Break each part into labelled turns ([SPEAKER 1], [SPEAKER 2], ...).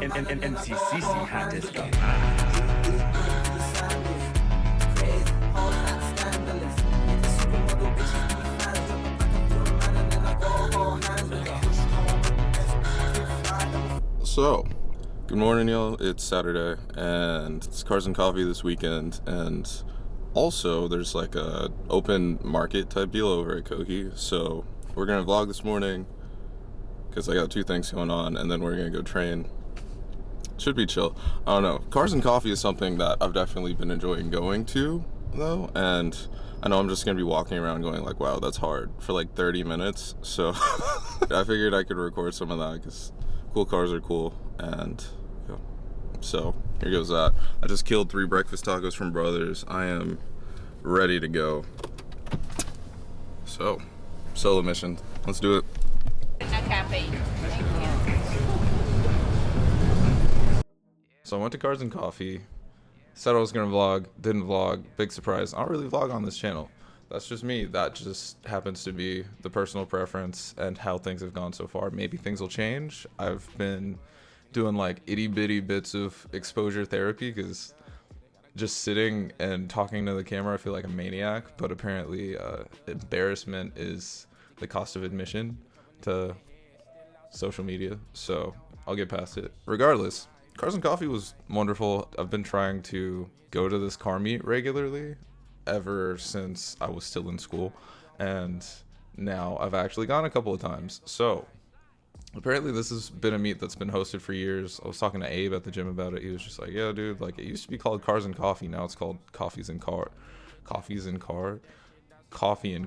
[SPEAKER 1] MCCC hat is gone.
[SPEAKER 2] So, good morning, y'all. It's Saturday, and it's Cars and Coffee this weekend, and also there's like a open market type deal over at Koki. So we're gonna vlog this morning because I got two things going on, and then we're gonna go train. Should be chill. I don't know. Cars and Coffee is something that I've definitely been enjoying going to, though, and I know I'm just gonna be walking around going like, wow, that's hard for like 30 minutes. So I figured I could record some of that because cool cars are cool, and yeah. So here goes that. I just killed 3 breakfast tacos from Brothers. I am ready to go. So, solo mission. Let's do it.
[SPEAKER 3] No caffeine.
[SPEAKER 2] So I went to Cars and Coffee. Said I was gonna vlog, didn't vlog. Big surprise. I don't really vlog on this channel. That's just me. That just happens to be the personal preference and how things have gone so far. Maybe things will change. I've been doing like itty bitty bits of exposure therapy because just sitting and talking to the camera, I feel like a maniac. But apparently, embarrassment is the cost of admission to social media. So I'll get past it. Regardless, Cars and Coffee was wonderful. I've been trying to go to this car meet regularly ever since I was still in school, and now I've actually gone a couple of times. So apparently this has been a meet that's been hosted for years. I was talking to Abe at the gym about it. He was just like, yeah, dude, like it used to be called Cars and Coffee, now it's called Coffee and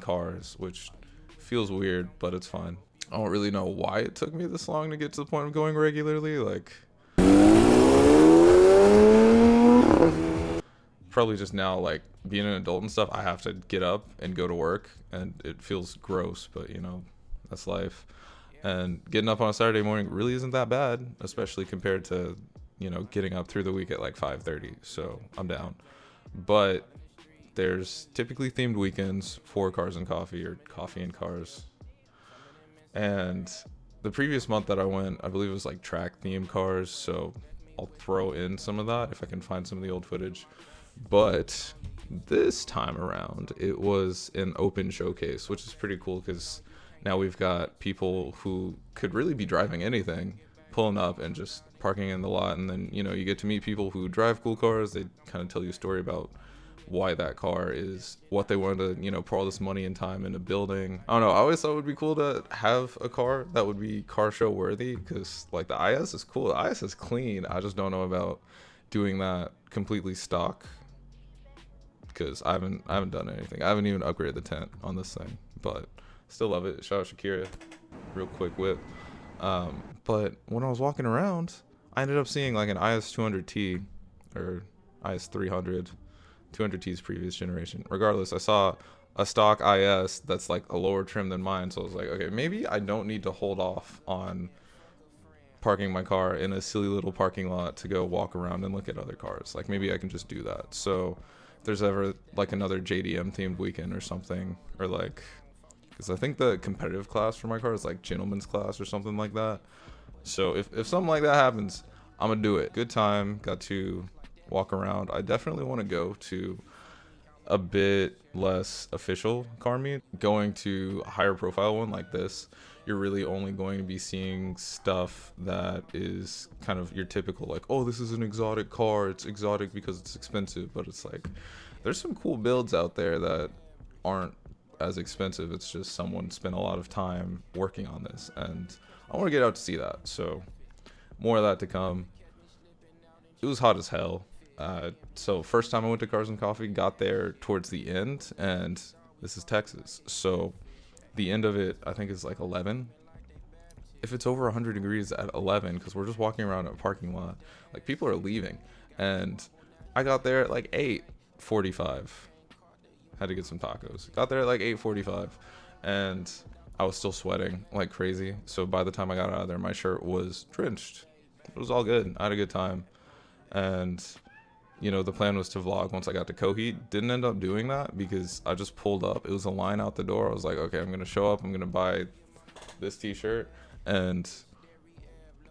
[SPEAKER 2] Cars, which feels weird, but it's fine. I don't really know why it took me this long to get to the point of going regularly. Like, probably just now, like being an adult and stuff, I have to get up and go to work, and it feels gross, but you know, that's life. And getting up on a Saturday morning really isn't that bad, especially compared to, you know, getting up through the week at like 5:30. So I'm down. But there's typically themed weekends for Cars and Coffee, or Coffee and Cars. And the previous month that I went, I believe it was like track themed cars, so I'll throw in some of that if I can find some of the old footage. But this time around, it was an open showcase, which is pretty cool because now we've got people who could really be driving anything pulling up and just parking in the lot. And then, you know, you get to meet people who drive cool cars. They kind of tell you a story about why that car is what they wanted to, you know, pour all this money and time into building. I don't know. I always thought it would be cool to have a car that would be car show worthy because, like, the IS is cool. The IS is clean. I just don't know about doing that completely stock because I haven't done anything. I haven't even upgraded the tent on this thing, but still love it. Shout out Shakira. Real quick whip. But when I was walking around, I ended up seeing like an IS 200T or IS 300. 200T's previous generation. Regardless, I saw a stock IS that's like a lower trim than mine, so I was like, okay, maybe I don't need to hold off on parking my car in a silly little parking lot to go walk around and look at other cars. Like, maybe I can just do that. So if there's ever like another JDM themed weekend or something, or like, because I think the competitive class for my car is like gentleman's class or something like that. So if something like that happens, I'm gonna do it. Good time. Got to walk around. I definitely want to go to a bit less official car meet. Going to a higher profile one like this, you're really only going to be seeing stuff that is kind of your typical, like, oh, this is an exotic car, it's exotic because it's expensive. But it's like, there's some cool builds out there that aren't as expensive. It's just someone spent a lot of time working on this, and I want to get out to see that. So more of that to come. It was hot as hell. So first time I went to Cars and Coffee, got there towards the end, and this is Texas, so the end of it I think is like 11. If it's over 100 degrees at 11, because we're just walking around a parking lot, like people are leaving, and I got there at like 8:45. Had to get some tacos. Got there at like 8:45, and I was still sweating like crazy. So by the time I got out of there, my shirt was drenched. It was all good. I had a good time. And you know, the plan was to vlog once I got to Kohi. Didn't end up doing that because I just pulled up. It was a line out the door. I was like, okay, I'm going to show up. I'm going to buy this t-shirt. And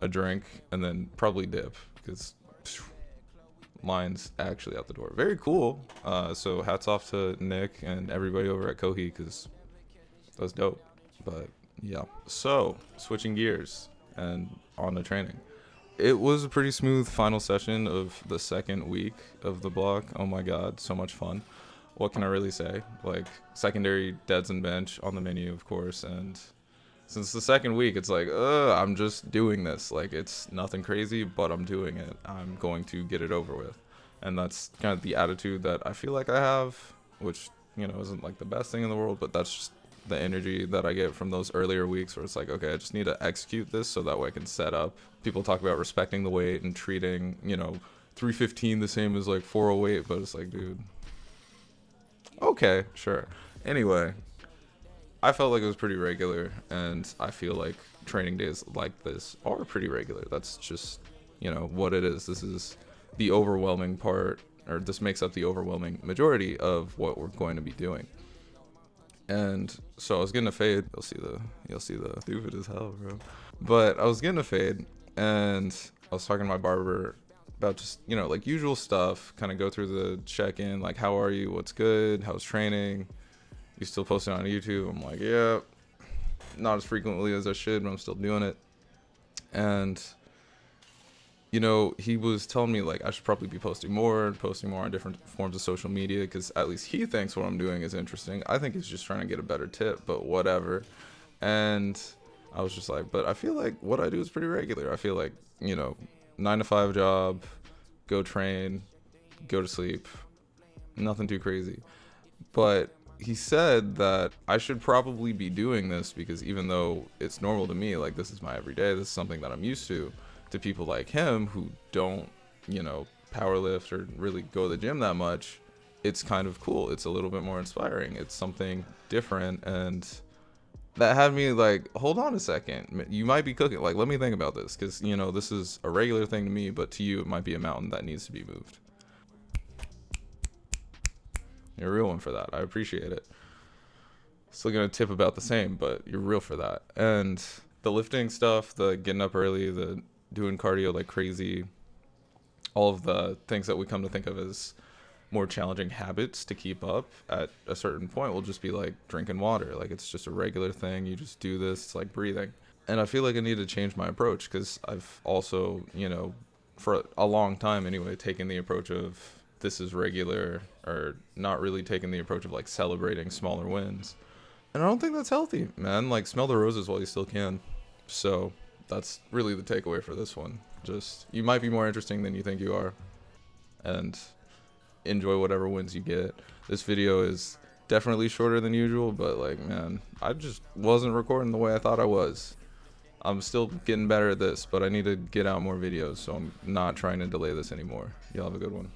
[SPEAKER 2] a drink, and then probably dip because line's actually out the door. Very cool. So hats off to Nick and everybody over at Kohi because that's dope. But yeah. So switching gears and on to training. It was a pretty smooth final session of the second week of the block. Oh my god, so much fun. What can I really say? Like, secondary deads and bench on the menu, of course, and since the second week, it's like, I'm just doing this. Like, it's nothing crazy, but I'm doing it. I'm going to get it over with. And that's kind of the attitude that I feel like I have, which, isn't like the best thing in the world, but that's just the energy that I get from those earlier weeks where it's like, okay, I just need to execute this so that way I can set up. People talk about respecting the weight and treating, 315 the same as like 408, but it's like, dude, okay, sure. Anyway, I felt like it was pretty regular, and I feel like training days like this are pretty regular. That's just, what it is. This is the overwhelming part, or this makes up the overwhelming majority of what we're going to be doing. And so I was getting a fade. You'll see the stupid as hell, bro. But I was getting a fade, and I was talking to my barber about just, like usual stuff, kind of go through the check-in, like, how are you? What's good? How's training? You still posting on YouTube? I'm like, yeah, not as frequently as I should, but I'm still doing it. And, he was telling me, like, I should probably be posting more on different forms of social media, because at least he thinks what I'm doing is interesting. I think he's just trying to get a better tip, but whatever. And I was just like, but I feel like what I do is pretty regular. I feel like, 9-to-5 job, go train, go to sleep, nothing too crazy. But he said that I should probably be doing this because even though it's normal to me, like, this is my everyday, this is something that I'm used to people like him who don't, power lift or really go to the gym that much, it's kind of cool. It's a little bit more inspiring. It's something different, and that had me like, hold on a second. You might be cooking. Like, let me think about this because, this is a regular thing to me, but to you, it might be a mountain that needs to be moved. You're a real one for that. I appreciate it. Still gonna tip about the same, but you're real for that. And the lifting stuff, the getting up early, the doing cardio like crazy, all of the things that we come to think of as more challenging habits to keep up at a certain point will just be like drinking water. Like, it's just a regular thing. You just do this. It's like breathing. And I feel like I need to change my approach because I've also, for a long time anyway, taken the approach of this is regular, or not really taking the approach of like celebrating smaller wins. And I don't think that's healthy, man. Like, smell the roses while you still can. So that's really the takeaway for this one. Just, you might be more interesting than you think you are, and enjoy whatever wins you get. This video is definitely shorter than usual, but like, man, I just wasn't recording the way I thought I was. I'm still getting better at this, but I need to get out more videos, so I'm not trying to delay this anymore. Y'all have a good one.